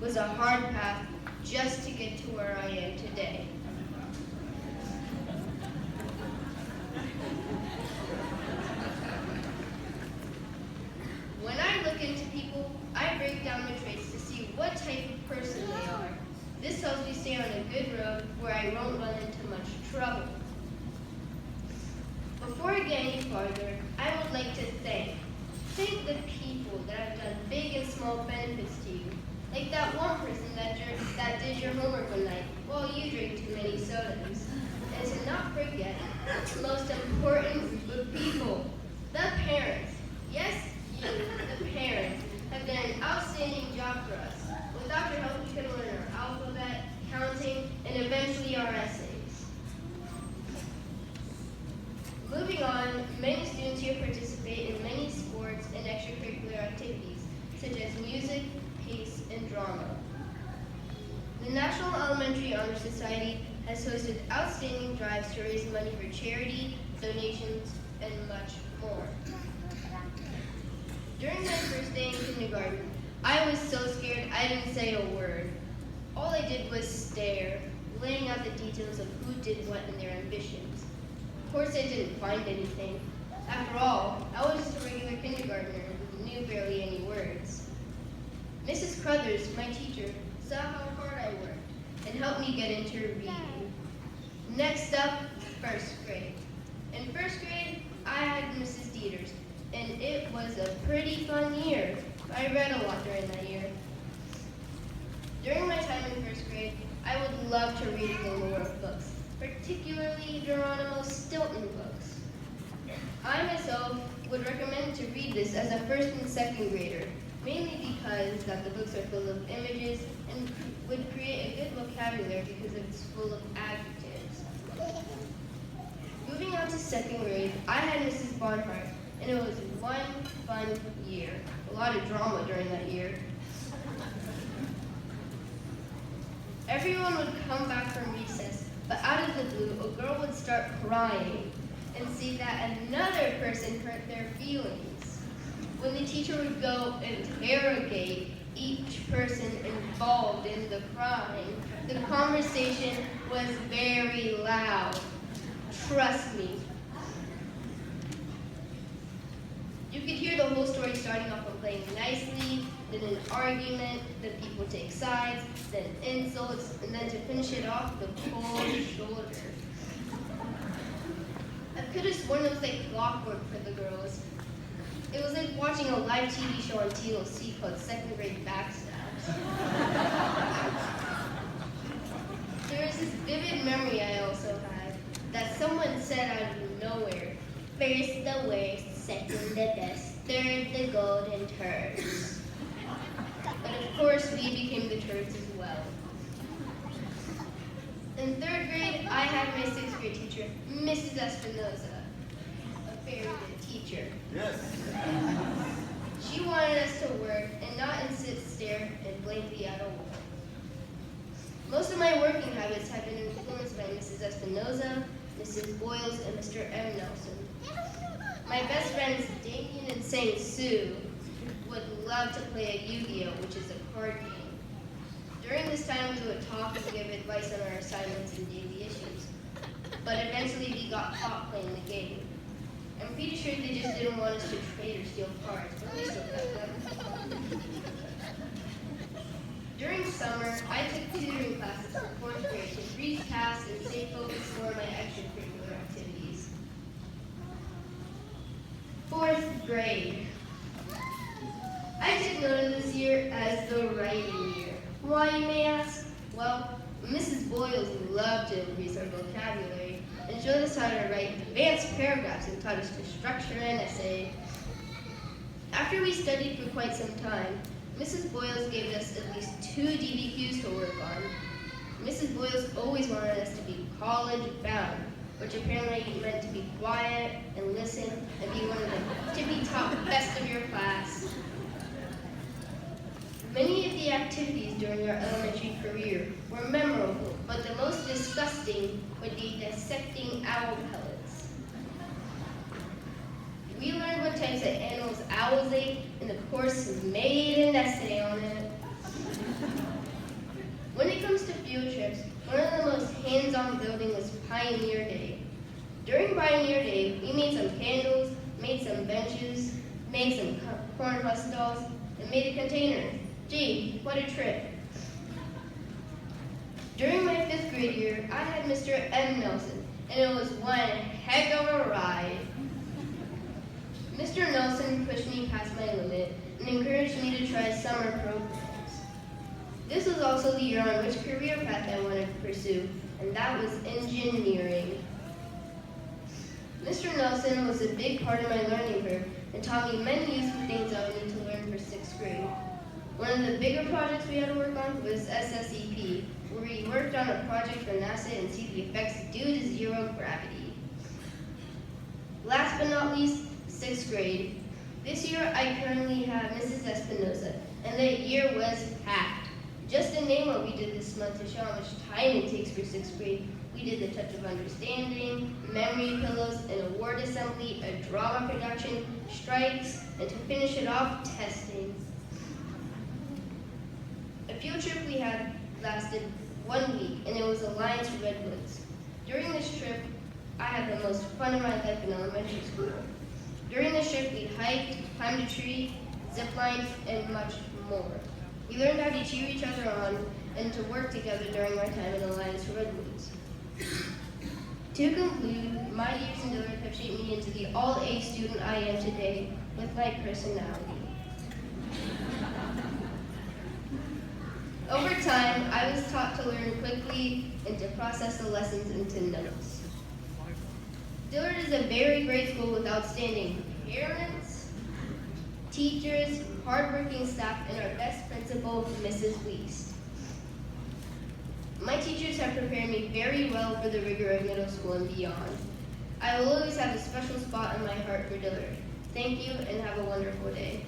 was a hard path just to get to where I am today. When I look into people, I break down their traits to see what type of person they are. This helps me stay on a good road where I won't run into much trouble. Before I get any farther, I would like to thank the people that have done big and small benefits to you. Like that one person that did your homework one night while you drank too many sodas. And to not forget the most important group of people, the parents. Yes, you, the parents, have done an outstanding job for us. Without your help, we could learn our alphabet, counting, and eventually our essays. Moving on, many students here participate in many sports and extracurricular activities, such as music, peace, and drama. The National Elementary Honor Society has hosted outstanding drives to raise money for charity, donations, and much more. During my first day in kindergarten, I was so scared I didn't say a word. All I did was stare, laying out the details of who did what in their ambitions. Of course, I didn't find anything. After all, I was just a regular kindergartner who knew barely any words. Mrs. Crothers, my teacher, saw how hard I worked and helped me get into reading. Next up, first grade. In first grade, I had Mrs. Dieters, and it was a pretty fun year. I read a lot during that year. During my time in first grade, I would love to read the lore of books, particularly Geronimo Stilton books. I myself would recommend to read this as a first and second grader, mainly because that the books are full of images and would create a good vocabulary because it's full of adjectives. Moving on to second grade, I had Mrs. Barnhart, and it was one fun year. A lot of drama during that year. Everyone would come back from recess, but out of the blue, a girl would start crying and see that another person hurt their feelings. When the teacher would go interrogate each person involved in the crying, the conversation was very loud. Trust me. You could hear the whole story starting off with playing nicely, then an argument, then people take sides, then insults, and then to finish it off, the cold shoulder. I could have sworn it was like clockwork for the girls. It was like watching a live TV show on TLC called Second Grade Backstabs. There was this vivid memory I also had that someone said out of nowhere, first the worst, second the best, third the golden turds. But of course, we became the turds as well. In third grade, I had my sixth grade teacher, Mrs. Espinoza, a very good teacher. Yes. She wanted us to work and not sit, stare, and blankly at a wall. Most of my working habits have been influenced by Mrs. Espinoza, Mrs. Boyles, and Mr. M. Nelson. My best friends, Damien and Saint Sue, would love to play a Yu-Gi-Oh, which is a card game. During this time, we would talk and give advice on our assignments and daily issues. But eventually, we got caught playing the game. I'm pretty sure they just didn't want us to trade or steal cards, but we still kept them. During summer, I took tutoring classes in fourth grade to freeze tasks and stay focused for my extracurricular activities. Fourth grade. I took note of this year as the writing year. Why, you may ask? Well, Mrs. Boyles loved to increase our vocabulary and showed us how to write advanced paragraphs and taught us to structure an essay. After we studied for quite some time, Mrs. Boyles gave us at least 2 DBQs to work on. Mrs. Boyles always wanted us to be college-bound, which apparently meant to be quiet and listen and be one of the tippy-top best of your class. Many of the activities during our elementary career were memorable, but the most disgusting would be dissecting owl pellets. We learned what types of animals owls ate, and the course made an essay on it. hands-on building was Pioneer Day. During Pioneer Day, we made some candles, made some benches, made some corn husk dolls, and made a container. Gee, what a trip. During my 5th grade year, I had Mr. M. Nelson, and it was one heck of a ride. Mr. Nelson pushed me past my limit and encouraged me to try summer programs. This was also the year on which career path I wanted to pursue, and that was engineering. Mr. Nelson was a big part of my learning curve and taught me many useful things I would need to learn for 6th grade. One of the bigger projects we had to work on was SSEP, where we worked on a project for NASA and see the effects due to zero gravity. Last but not least, 6th grade. This year I currently have Mrs. Espinosa, and the year was packed. Just to name what we did this month to show how much time it takes for 6th grade, we did the Touch of Understanding, memory pillows, an award assembly, a drama production, strikes, and to finish it off, testing. A field trip we had lasted 1 week, and it was Alliance Redwoods. During this trip, I had the most fun of my life in elementary school. During this trip, we hiked, climbed a tree, ziplined, and much more. We learned how to cheer each other on and to work together during our time in Alliance Redwoods. To conclude, my years in Dillard have shaped me into the all-A student I am today with my personality. Over time, I was taught to learn quickly and to process the lessons into notes. Dillard is a very great school with outstanding parents, teachers, hardworking staff, and our best principal, Mrs. Weist. My teachers have prepared me very well for the rigor of middle school and beyond. I will always have a special spot in my heart for Dillard. Thank you and have a wonderful day.